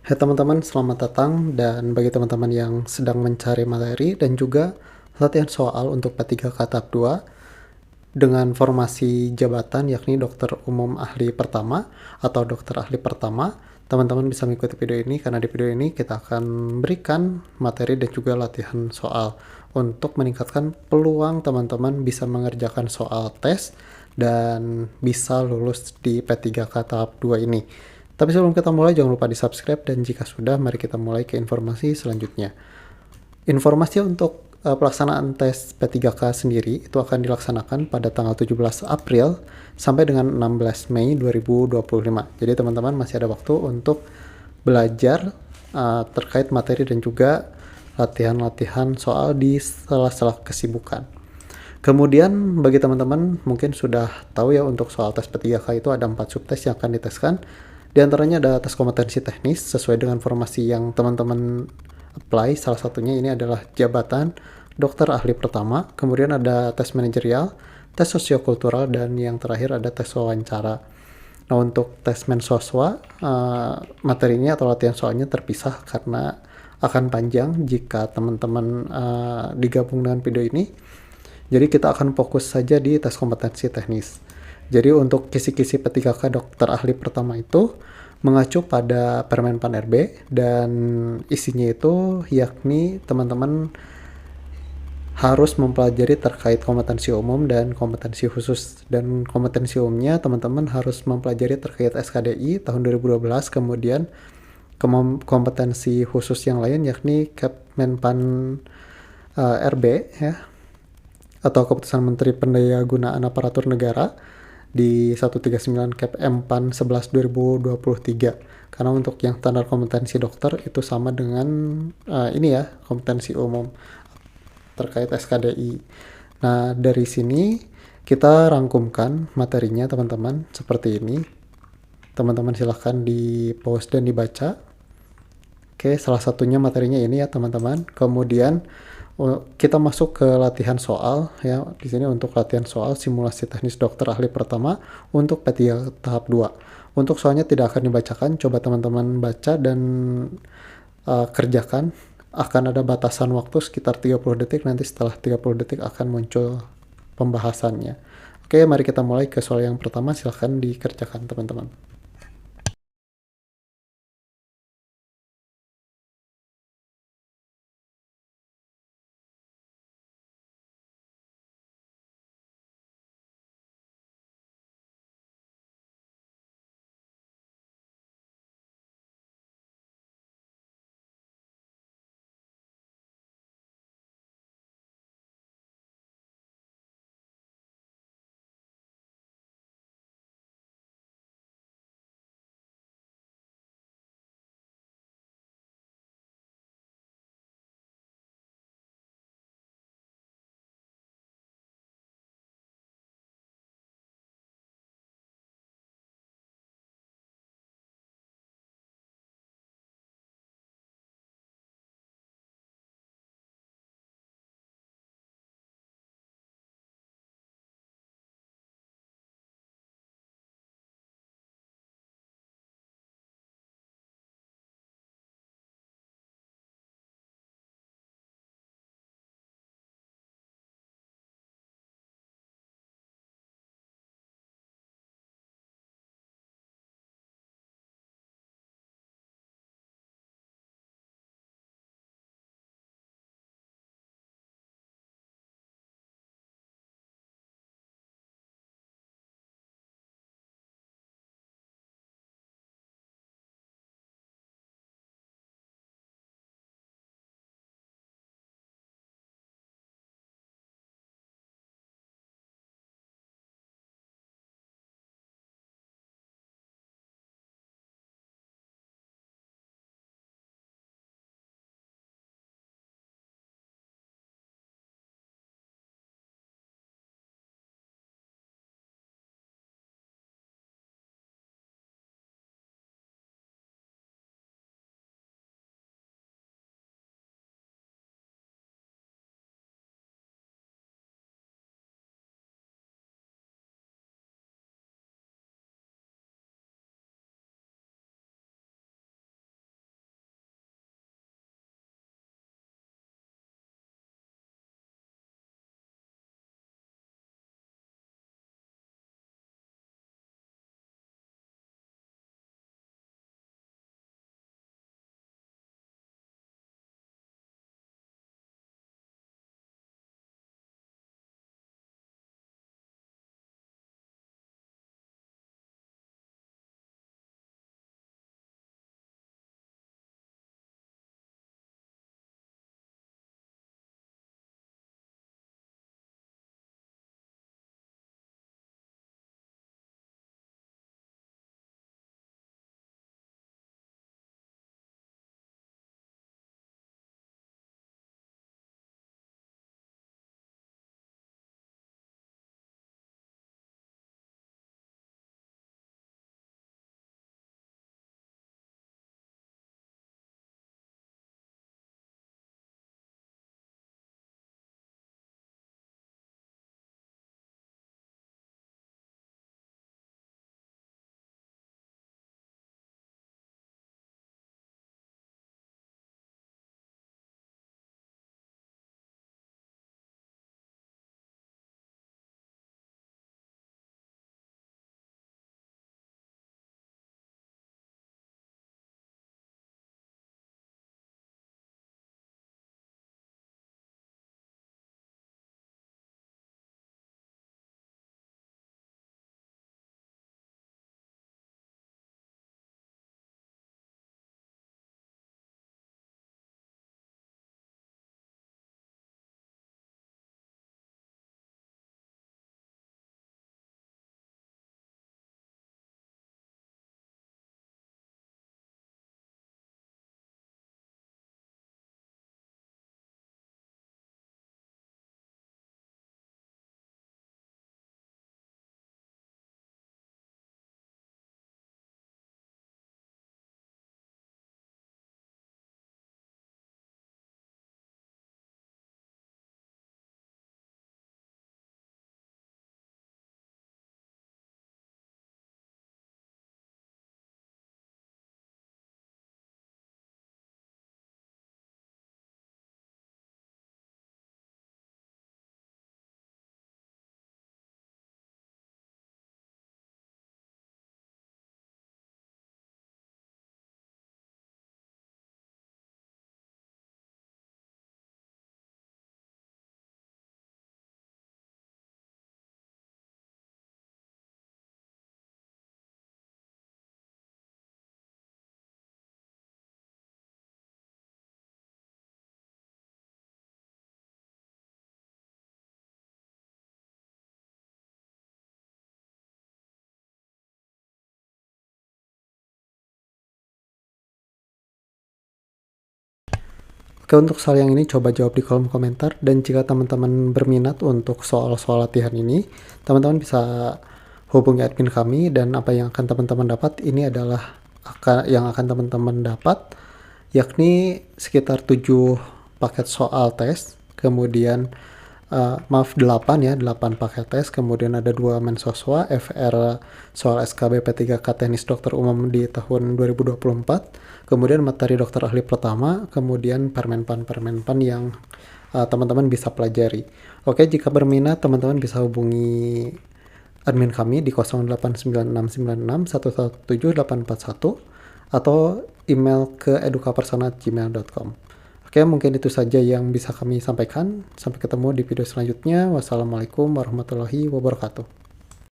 Hai teman-teman, selamat datang dan bagi teman-teman yang sedang mencari materi dan juga latihan soal untuk P3K tahap 2 dengan formasi jabatan yakni dokter umum ahli pertama atau dokter ahli pertama, teman-teman bisa mengikuti video ini karena di video ini kita akan berikan materi dan juga latihan soal untuk meningkatkan peluang teman-teman bisa mengerjakan soal tes dan bisa lulus di P3K tahap 2 ini. Tapi sebelum kita mulai, jangan lupa di subscribe dan jika sudah, mari kita mulai ke informasi selanjutnya. Informasi untuk pelaksanaan tes P3K sendiri itu akan dilaksanakan pada tanggal 17 April sampai dengan 16 Mei 2025. Jadi teman-teman masih ada waktu untuk belajar terkait materi dan juga latihan-latihan soal di sela-sela kesibukan. Kemudian bagi teman-teman mungkin sudah tahu ya untuk soal tes P3K itu ada 4 subtes yang akan diteskan. Di antaranya ada tes kompetensi teknis sesuai dengan formasi yang teman-teman apply. Salah satunya ini adalah jabatan dokter ahli pertama. Kemudian ada tes manajerial, tes sosiokultural, dan yang terakhir ada tes wawancara. Nah untuk tes mensoswa, materinya atau latihan soalnya terpisah karena akan panjang jika teman-teman digabung dengan video ini. Jadi kita akan fokus saja di tes kompetensi teknis. Jadi untuk kisi-kisi P3K dokter ahli pertama itu mengacu pada Permenpan RB dan isinya itu yakni teman-teman harus mempelajari terkait kompetensi umum dan kompetensi khusus. Dan kompetensi umumnya teman-teman harus mempelajari terkait SKDI tahun 2012, kemudian kompetensi khusus yang lain yakni Kepmenpan RB ya, atau Keputusan Menteri Pendayagunaan Aparatur Negara di 139 Cap M PAN 11 2023. Karena untuk yang standar kompetensi dokter itu sama dengan ini ya, kompetensi umum terkait SKDI. Nah, dari sini kita rangkumkan materinya teman-teman seperti ini. Teman-teman silahkan di pause dan dibaca. Oke, salah satunya materinya ini ya teman-teman. Kemudian kita masuk ke latihan soal ya. Di sini untuk latihan soal simulasi teknis dokter ahli pertama untuk P3 tahap 2. Untuk soalnya tidak akan dibacakan, coba teman-teman baca dan kerjakan. Akan ada batasan waktu sekitar 30 detik, nanti setelah 30 detik akan muncul pembahasannya. Oke, mari kita mulai ke soal yang pertama, silahkan dikerjakan teman-teman. Oke, untuk soal yang ini coba jawab di kolom komentar, dan jika teman-teman berminat untuk soal-soal latihan ini, teman-teman bisa hubungi admin kami, dan apa yang akan teman-teman dapat ini adalah yang akan teman-teman dapat, yakni sekitar 7 paket soal tes, kemudian 8 paket tes, kemudian ada 2 mensoswa, FR soal SKB P3K Teknis Dokter Umum di tahun 2024, kemudian materi dokter ahli pertama, kemudian permenpan yang teman-teman bisa pelajari. Oke, jika berminat teman-teman bisa hubungi admin kami di 089696117841 atau email ke edukapersona@gmail.com. Oke, mungkin itu saja yang bisa kami sampaikan. Sampai ketemu di video selanjutnya. Wassalamualaikum warahmatullahi wabarakatuh.